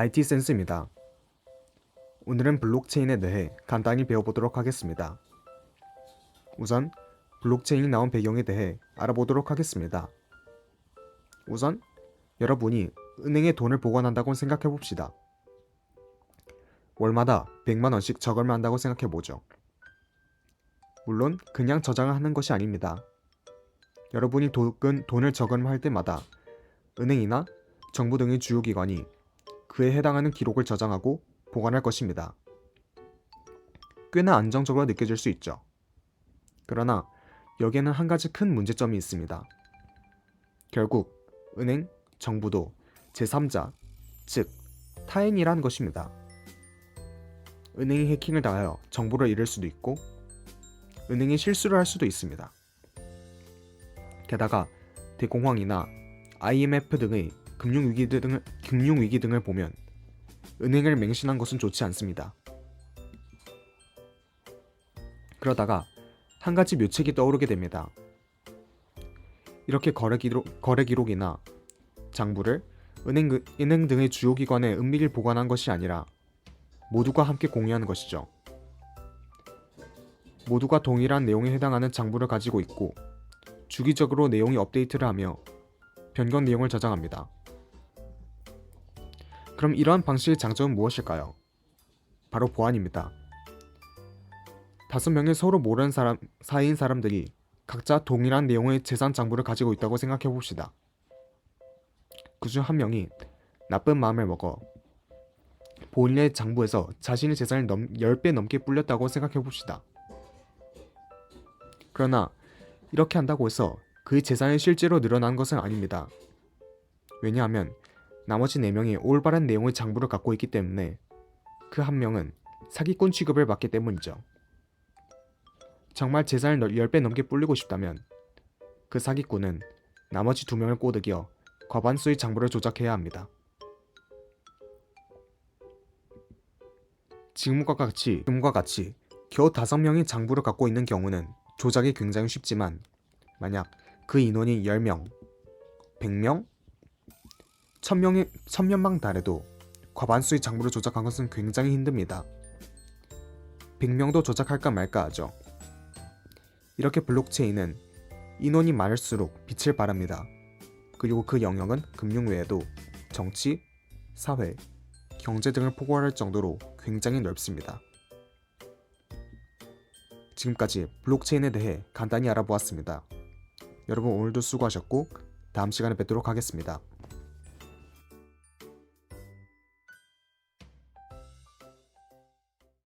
IT 센스입니다. 오늘은 블록체인에 대해 간단히 배워보도록 하겠습니다. 우선 블록체인이 나온 배경에 대해 알아보도록 하겠습니다. 우선 여러분이 은행에 돈을 보관한다고 생각해봅시다. 월마다 100만원씩 저금한다고 생각해보죠. 물론 그냥 저장을 하는 것이 아닙니다. 여러분이 돈을 저금할 때마다 은행이나 정부 등의 주요 기관이 그에 해당하는 기록을 저장하고 보관할 것입니다. 꽤나 안정적으로 느껴질 수 있죠. 그러나 여기에는 한 가지 큰 문제점이 있습니다. 결국 은행, 정부도 제3자, 즉 타인이라는 것입니다. 은행이 해킹을 당하여 정보를 잃을 수도 있고 은행이 실수를 할 수도 있습니다. 게다가 대공황이나 IMF 등의 금융위기 등을 보면 은행을 맹신한 것은 좋지 않습니다. 그러다가 한 가지 묘책이 떠오르게 됩니다. 이렇게 거래 기록이나 장부를 은행 등의 주요 기관에 은밀히 보관한 것이 아니라 모두가 함께 공유하는 것이죠. 모두가 동일한 내용에 해당하는 장부를 가지고 있고 주기적으로 내용이 업데이트를 하며 변경 내용을 저장합니다. 그럼 이러한 방식의 장점은 무엇일까요? 바로 보안입니다. 5명의 서로 모르는 사이인 사람들이 각자 동일한 내용의 재산 장부를 가지고 있다고 생각해 봅시다. 그중 한 명이 나쁜 마음을 먹어 본인의 장부에서 자신의 재산을 10배 넘게 불렸다고 생각해 봅시다. 그러나 이렇게 한다고 해서 그의 재산이 실제로 늘어난 것은 아닙니다. 왜냐하면 나머지 4명이 올바른 내용의 장부를 갖고 있기 때문에 그 한 명은 사기꾼 취급을 받기 때문이죠. 정말 재산을 10배 넘게 불리고 싶다면 그 사기꾼은 나머지 2명을 꼬드겨 과반수의 장부를 조작해야 합니다. 지금과 같이 겨우 5명이 장부를 갖고 있는 경우는 조작이 굉장히 쉽지만 만약 그 인원이 10명, 100명, 1000명만 달해도 과반수의 장부를 조작한 것은 굉장히 힘듭니다. 100명도 조작할까 말까 하죠. 이렇게 블록체인은 인원이 많을수록 빛을 발합니다. 그리고 그 영역은 금융 외에도 정치, 사회, 경제 등을 포괄할 정도로 굉장히 넓습니다. 지금까지 블록체인에 대해 간단히 알아보았습니다. 여러분 오늘도 수고하셨고 다음 시간에 뵙도록 하겠습니다.